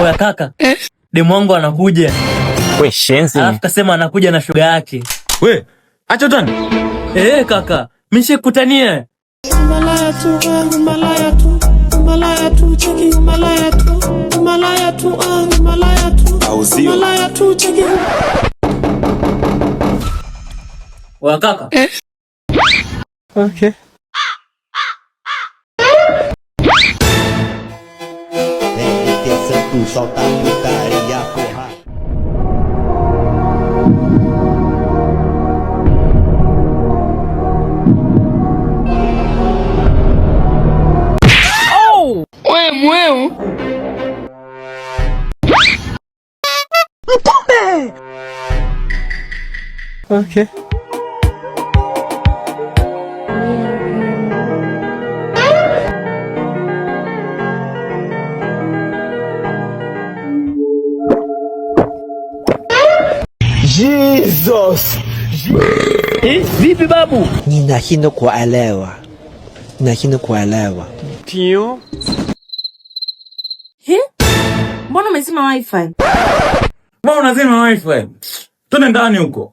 Oya kaka, demu wangu anakuja. We shenzi. Alafu kasema anakuja na shoga yake. We, acha tani. Kaka, mishikutania. Malaya tu, malaya tu, malaya tu, cheki malaya tu, malaya tu, malaya tu, malaya tu, cheki. Oya kaka. Okay. Solta a putaria, porra. Oh! Ué, moeu! Pombe! Okay. Jesus! Vipi babu? Ninashindwa kuelewa. Tio. Mbona umezima wifi? Mbona unazima wifi? Twende ndani huko.